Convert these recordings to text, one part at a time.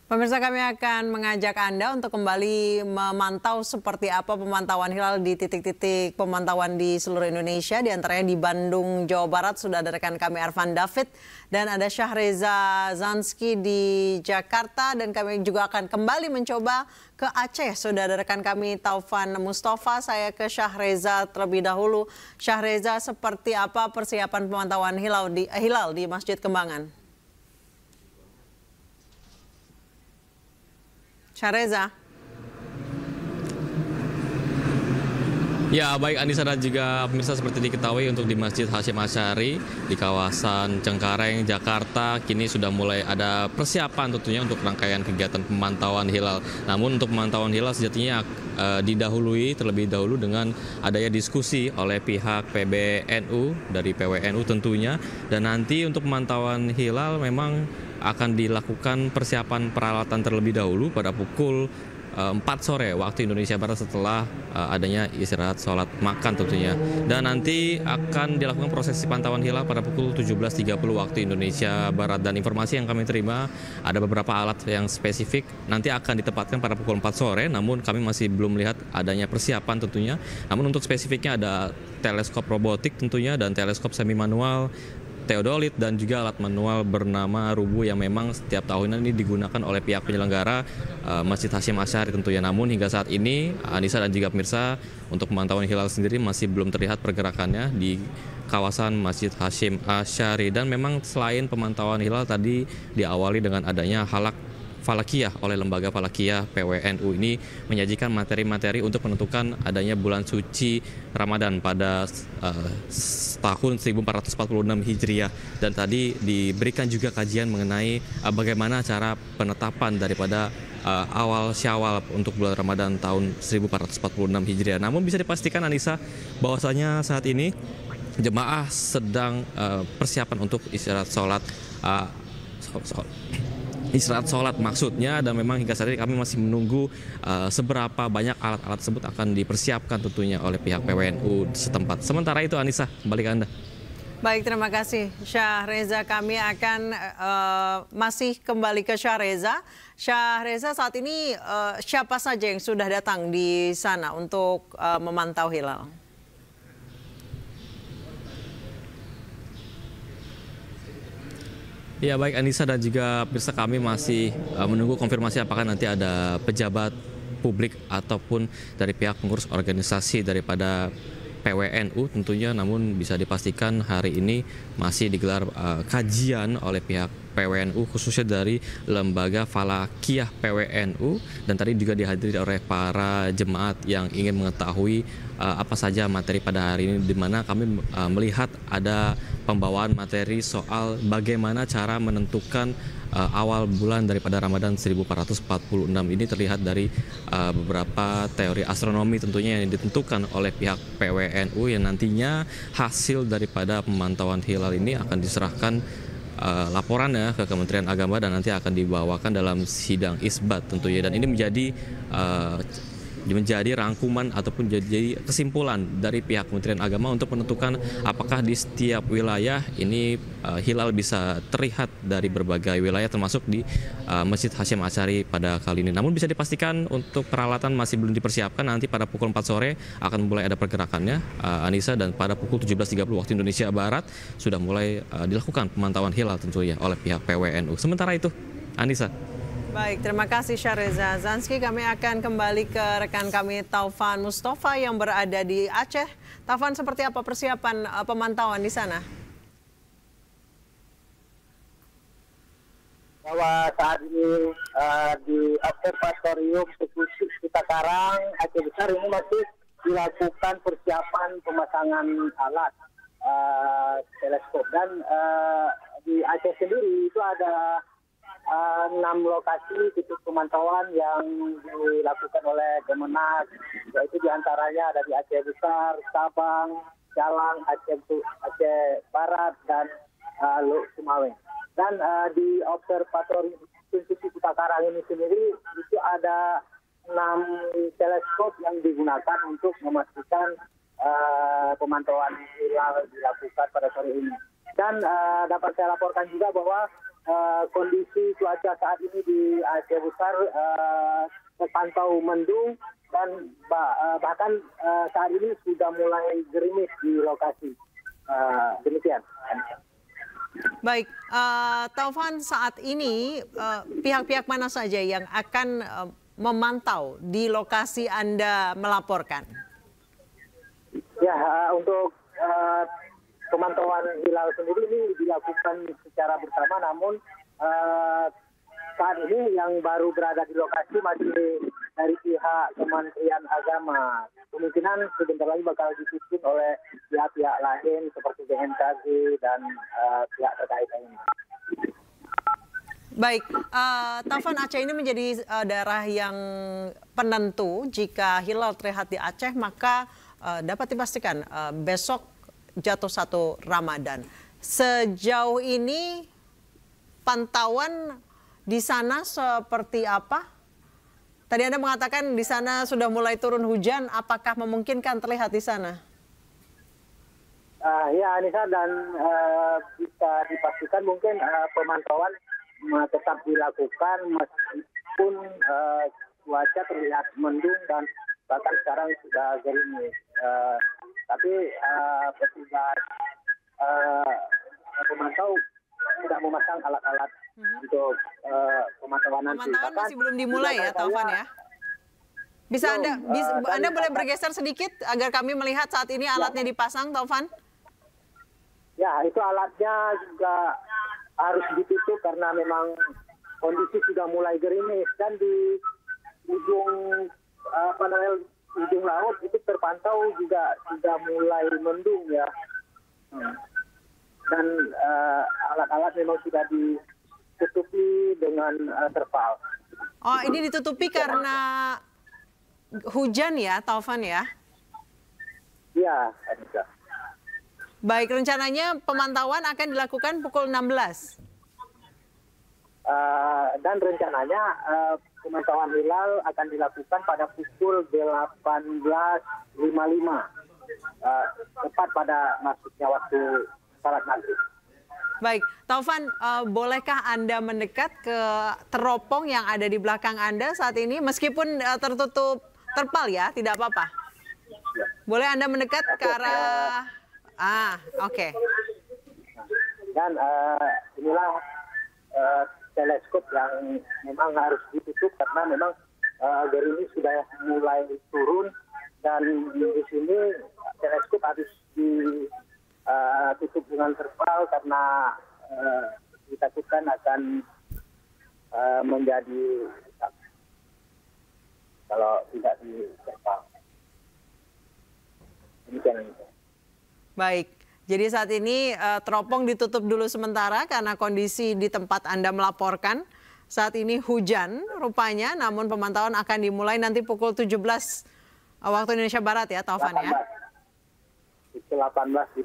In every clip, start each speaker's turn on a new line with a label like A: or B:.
A: Pemirsa, kami akan mengajak Anda untuk kembali memantau seperti apa pemantauan hilal di titik-titik pemantauan di seluruh Indonesia. Di antaranya di Bandung, Jawa Barat sudah ada rekan kami Arvan David dan ada Syahreza Zanski di Jakarta. Dan kami juga akan kembali mencoba ke Aceh. Sudah ada rekan kami Taufan Mustafa. Saya ke Syahreza terlebih dahulu. Syahreza, seperti apa persiapan pemantauan hilal di Masjid Kembangan? Syahreza.
B: Ya, baik Anissa dan juga pemirsa, seperti diketahui untuk di Masjid Hasyim Asy'ari di kawasan Cengkareng, Jakarta, kini sudah mulai ada persiapan tentunya untuk rangkaian kegiatan pemantauan hilal. Namun untuk pemantauan hilal sejatinya didahului terlebih dahulu dengan adanya diskusi oleh pihak PBNU dari PWNU tentunya. Dan nanti untuk pemantauan hilal memang akan dilakukan persiapan peralatan terlebih dahulu pada pukul 4 sore waktu Indonesia Barat setelah adanya istirahat sholat makan tentunya. Dan nanti akan dilakukan prosesi pantauan hilal pada pukul 17.30 waktu Indonesia Barat. Dan informasi yang kami terima ada beberapa alat yang spesifik nanti akan ditempatkan pada pukul 4 sore. Namun kami masih belum melihat adanya persiapan tentunya. Namun untuk spesifiknya ada teleskop robotik tentunya dan teleskop semi manual, teodolit, dan juga alat manual bernama rubu yang memang setiap tahunnya ini digunakan oleh pihak penyelenggara Masjid Hasyim Asy'ari tentunya. Namun hingga saat ini Anissa dan juga pemirsa, untuk pemantauan hilal sendiri masih belum terlihat pergerakannya di kawasan Masjid Hasyim Asy'ari. Dan memang selain pemantauan hilal tadi diawali dengan adanya halak Falakiyah oleh lembaga Falakiyah PWNU ini menyajikan materi-materi untuk menentukan adanya bulan suci Ramadan pada tahun 1446 Hijriah. Dan tadi diberikan juga kajian mengenai bagaimana cara penetapan daripada awal Syawal untuk bulan Ramadan tahun 1446 Hijriah. Namun bisa dipastikan Anissa bahwasanya saat ini jemaah sedang persiapan untuk istirahat sholat maksudnya, dan memang hingga saat ini kami masih menunggu seberapa banyak alat-alat tersebut akan dipersiapkan tentunya oleh pihak PWNU setempat. Sementara itu Anissa, kembali ke Anda.
A: Baik, terima kasih Syahreza. Kami akan masih kembali ke Syahreza. Syahreza, saat ini siapa saja yang sudah datang di sana untuk memantau hilal?
B: Ya, baik Anissa dan juga pemirsa, kami masih menunggu konfirmasi apakah nanti ada pejabat publik ataupun dari pihak pengurus organisasi daripada PWNU tentunya. Namun bisa dipastikan hari ini masih digelar kajian oleh pihak PWNU khususnya dari lembaga Falakiyah PWNU, dan tadi juga dihadiri oleh para jemaat yang ingin mengetahui apa saja materi pada hari ini, di mana kami melihat ada pembawaan materi soal bagaimana cara menentukan awal bulan daripada Ramadan 1446 ini. Terlihat dari beberapa teori astronomi tentunya yang ditentukan oleh pihak PWNU, yang nantinya hasil daripada pemantauan hilal ini akan diserahkan laporannya ke Kementerian Agama dan nanti akan dibawakan dalam sidang isbat tentunya. Dan ini menjadi rangkuman ataupun jadi kesimpulan dari pihak Kementerian Agama untuk menentukan apakah di setiap wilayah ini hilal bisa terlihat dari berbagai wilayah termasuk di Masjid Hasyim Asy'ari pada kali ini. Namun bisa dipastikan untuk peralatan masih belum dipersiapkan. Nanti pada pukul 4 sore akan mulai ada pergerakannya Anissa, dan pada pukul 17.30 waktu Indonesia Barat sudah mulai dilakukan pemantauan hilal tentunya oleh pihak PWNU. Sementara itu Anissa.
A: Baik, terima kasih Syahreza Zanski. Kami akan kembali ke rekan kami Taufan Mustafa yang berada di Aceh. Taufan, seperti apa persiapan pemantauan di sana?
C: Bahwa saat ini di Observatorium Kita Karang Aceh Besar ini masih dilakukan persiapan pemasangan alat teleskop. Dan di Aceh sendiri itu ada 6 lokasi titik pemantauan yang dilakukan oleh Kemenak, yaitu diantaranya ada di Aceh Besar, Sabang, Jalang, Aceh Barat, dan Sumawe. Dan di Observatorium Kita Karang ini sendiri itu ada 6 teleskop yang digunakan untuk memastikan pemantauan hilal dilakukan pada sore ini. Dan dapat saya laporkan juga bahwa kondisi cuaca saat ini di Aceh Besar terpantau mendung dan bahkan saat ini sudah mulai gerimis di lokasi. Demikian.
A: Baik, Taufan, saat ini pihak-pihak mana saja yang akan memantau di lokasi Anda melaporkan?
C: Ya, untuk pemantauan hilal sendiri ini dilakukan secara bersama, namun saat ini yang baru berada di lokasi masih dari pihak Kementerian Agama. Kemungkinan sebentar lagi bakal disusun oleh pihak-pihak lain seperti BMKG dan pihak terkait lainnya.
A: Baik, Taufan, Aceh ini menjadi daerah yang penentu. Jika hilal terlihat di Aceh, maka dapat dipastikan besok jatuh 1 Ramadan. Sejauh ini pantauan di sana seperti apa? Tadi Anda mengatakan di sana sudah mulai turun hujan, apakah memungkinkan terlihat di sana?
C: Ya, Anissa, dan bisa dipastikan mungkin pemantauan tetap dilakukan meskipun cuaca terlihat mendung dan bahkan sekarang sudah gerimis. Tapi petugas pemantau tidak memasang alat-alat untuk pemantauan nanti.
A: Pemantauan masih belum dimulai ya, Taufan ya? Bisa Anda boleh bergeser sedikit agar kami melihat saat ini alatnya dipasang, Taufan?
C: Ya, itu alatnya juga harus ditutup karena memang kondisi sudah mulai gerimis dan di ujung ujung laut itu terpantau juga sudah mulai mendung ya. Dan alat-alat memang sudah ditutupi dengan terpal.
A: Oh, ini ditutupi karena hujan ya, Taufan ya?
C: Iya, Anissa.
A: Baik, rencananya pemantauan akan dilakukan pukul 16.
C: Dan rencananya pemantauan hilal akan dilakukan pada pukul 18.55, tepat pada masuknya waktu salat maghrib.
A: Baik, Taufan, bolehkah Anda mendekat ke teropong yang ada di belakang Anda saat ini, meskipun tertutup terpal ya, tidak apa-apa? Boleh Anda mendekat ke arah... Oke.
C: Dan inilah teleskop yang memang harus ditutup karena memang gerimis sudah mulai turun dan di sini teleskop harus ditutup dengan terpal karena ditakutkan akan menjadi rusak kalau tidak diterpal. Demikian.
A: Baik, jadi saat ini teropong ditutup dulu sementara karena kondisi di tempat Anda melaporkan. Saat ini hujan rupanya, namun pemantauan akan dimulai nanti pukul 17 waktu Indonesia Barat ya, Taufan ya?
C: 18.55.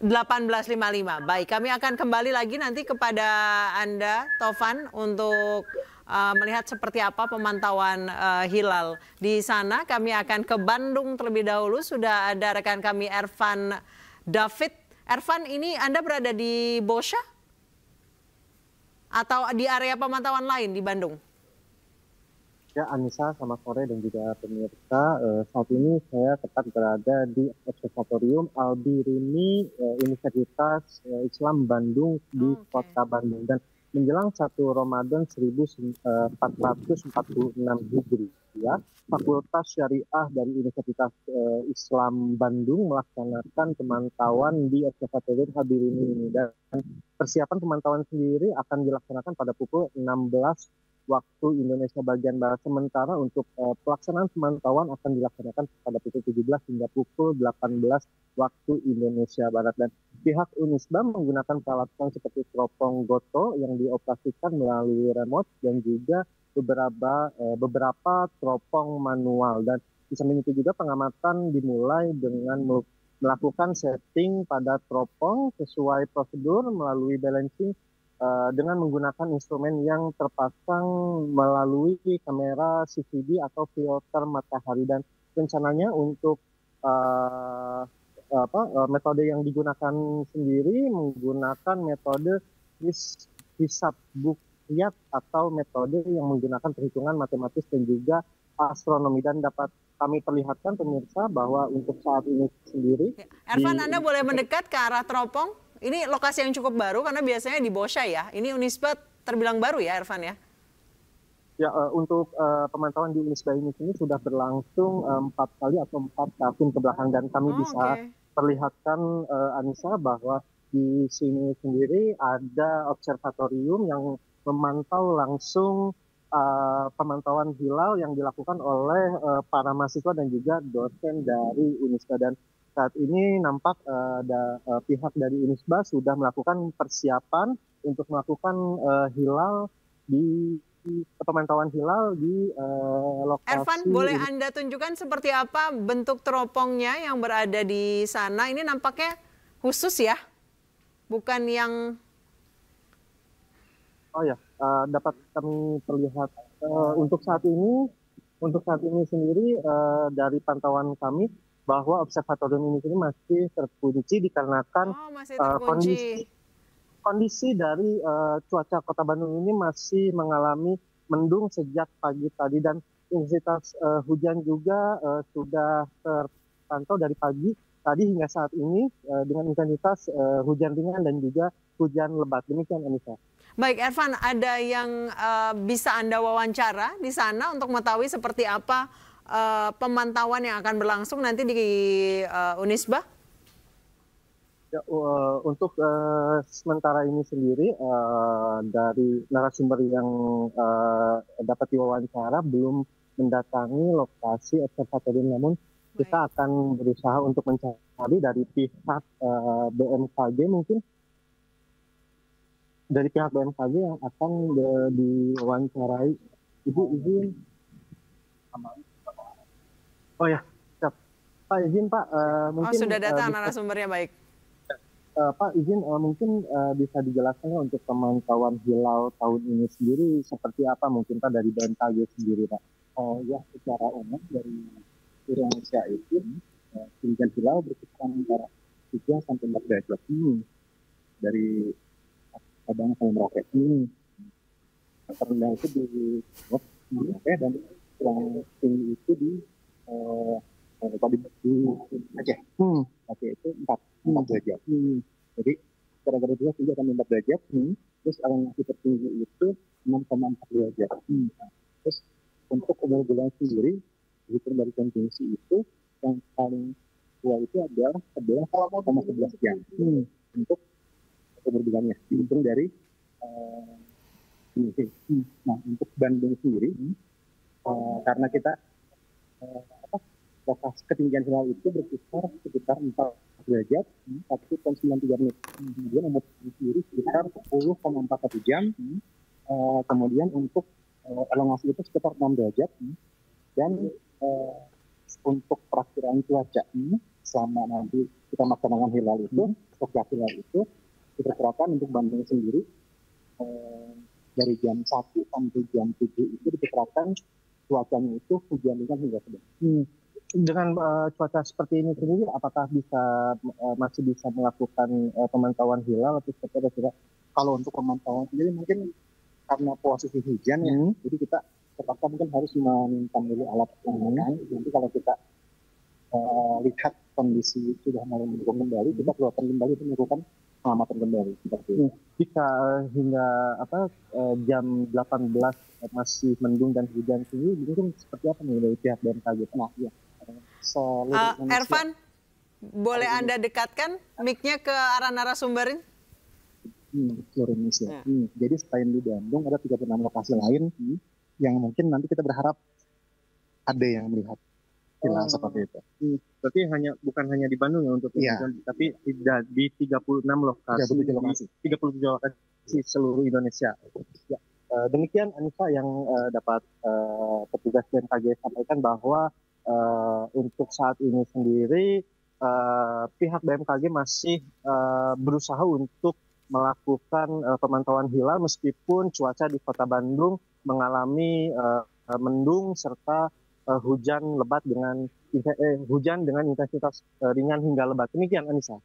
A: 18.55. Baik, kami akan kembali lagi nanti kepada Anda, Taufan, untuk melihat seperti apa pemantauan hilal di sana. Kami akan ke Bandung terlebih dahulu. Sudah ada rekan kami Ervan David. Ervan, ini Anda berada di Bosya atau di area pemantauan lain di Bandung?
D: Ya, Anissa, selamat sore dan juga pemirsa. Saat ini saya tepat berada di Observatorium Al-Biruni Universitas Islam Bandung di Kota Bandung. Dan menjelang 1 Ramadan 1446 Hijriah, Fakultas Syariah dari Universitas Islam Bandung melaksanakan pemantauan di Observatorium Al-Biruni ini. Dan persiapan pemantauan sendiri akan dilaksanakan pada pukul 16 waktu Indonesia bagian Barat. Sementara untuk pelaksanaan pemantauan akan dilaksanakan pada pukul 17 hingga pukul 18 waktu Indonesia Barat. Dan pihak Unisba menggunakan peralatan seperti teropong GoTo yang dioperasikan melalui remote dan juga beberapa teropong manual. Dan di samping itu juga pengamatan dimulai dengan melakukan setting pada teropong sesuai prosedur melalui balancing dengan menggunakan instrumen yang terpasang melalui kamera CCD atau filter matahari. Dan rencananya untuk metode yang digunakan sendiri menggunakan metode hisab bukyat atau metode yang menggunakan perhitungan matematis dan juga astronomi. Dan dapat kami perlihatkan pemirsa bahwa untuk saat ini sendiri
A: Ervan, Anda boleh mendekat ke arah teropong. Ini lokasi yang cukup baru karena biasanya di Bosya ya. Ini Unisba terbilang baru ya, Ervan ya?
D: Ya, untuk pemantauan di Unisba ini sudah berlangsung 4 kali atau 4 tahun ke belakang, dan kami bisa perlihatkan Anissa bahwa di sini sendiri ada observatorium yang memantau langsung pemantauan hilal yang dilakukan oleh para mahasiswa dan juga dosen dari Unisba. Dan saat ini nampak ada pihak dari Unisba sudah melakukan persiapan untuk melakukan hilal di pemantauan hilal di lokasi.
A: Ervan, boleh Anda tunjukkan seperti apa bentuk teropongnya yang berada di sana? Ini nampaknya khusus ya, bukan yang...
D: Oh ya, dapat kami perlihat untuk saat ini sendiri dari pantauan kami bahwa observatorium ini masih terkunci dikarenakan
A: masih terkunci.
D: Kondisi dari cuaca Kota Bandung ini masih mengalami mendung sejak pagi tadi, dan intensitas hujan juga sudah terpantau dari pagi tadi hingga saat ini dengan intensitas hujan ringan dan juga hujan lebat. Demikian, Anissa.
A: Baik, Ervan, ada yang bisa Anda wawancara di sana untuk mengetahui seperti apa pemantauan yang akan berlangsung nanti di Unisba?
D: Ya, untuk sementara ini sendiri dari narasumber yang dapat diwawancara belum mendatangi lokasi observatorium, namun kita akan berusaha untuk mencari dari pihak BMKG, mungkin dari pihak BMKG yang akan diwawancarai. Ibu izin. Oh ya, siap. Pak izin Pak. Mungkin,
A: sudah datang narasumbernya, baik.
D: Pak izin mungkin bisa dijelaskan untuk pemantauan hilal tahun ini sendiri seperti apa mungkin Pak dari BMKG sendiri Pak?
E: Ya, secara umum dari Indonesia itu ketinggian hilal berkisar antara 3 sampai 4 derajat dari Sabang sampai Merauke. Terendah itu di Merauke dan yang tinggi itu di Aceh. Aceh itu 4 derajat. Jadi gara-gara dia tinggi akan 4 derajat. Terus elevasi tertinggi itu 6,4 derajat. Terus untuk umur bulan sendiri, hitung dari konvensi itu yang paling tua itu adalah 11,11 jam untuk umur bulannya. Dihitung dari Nah, untuk Bandung sendiri, karena kita lokasi ketinggian hilal itu berkisar sekitar 4 derajat, 1,93 menit. Kemudian umur sendiri sekitar 10,41 jam. Kemudian untuk elongasi itu sekitar 6 derajat. Dan untuk perakiraan cuaca selama nanti kita melaksanakan hilal itu, setelah hilal itu, diperkirakan untuk Bandung sendiri dari jam 1 sampai jam 7 itu diperkirakan cuacanya itu hujan ringan hingga sedang.
D: Dengan cuaca seperti ini sendiri, apakah masih bisa melakukan pemantauan hilal atau seperti apa?
E: Kalau untuk pemantauan sendiri mungkin karena posisi hujan ya, jadi kita terpaksa mungkin harus meminta dulu alat pengamatan. Nanti kalau kita lihat kondisi sudah mulai mendukung kembali, kita keluarkan kembali untuk melakukan pengamatan kembali.
D: Jika hingga jam 18 masih mendung dan hujan tinggi, mungkin seperti apa nih dari pihak BMKG?
E: Nah, ya.
A: Ervan, boleh Anda dekatkan mic-nya ke arah narasumberin?
E: Seluruh Indonesia. Jadi selain di Bandung ada 36 lokasi lain yang mungkin nanti kita berharap ada yang melihat hilal seperti itu.
D: Berarti bukan hanya di Bandung ya untuk tapi di 36 lokasi. 37 lokasi seluruh Indonesia. Ya. Demikian Anissa yang dapat petugas BMKG sampaikan bahwa untuk saat ini sendiri pihak BMKG masih berusaha untuk melakukan pemantauan hilal meskipun cuaca di Kota Bandung mengalami mendung serta hujan lebat dengan intensitas ringan hingga lebat. Demikian Anissa.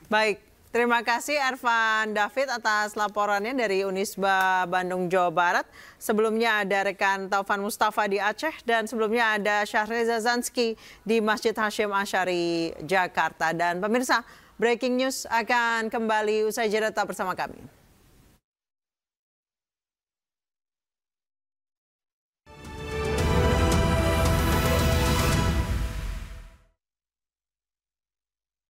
A: Baik, Terima kasih Ervan David atas laporannya dari Unisba Bandung, Jawa Barat. Sebelumnya ada rekan Taufan Mustafa di Aceh dan sebelumnya ada Syahreza Zanski di Masjid Hashim Asy'ari, Jakarta. Dan pemirsa, breaking news akan kembali usai jeda, tetap bersama kami.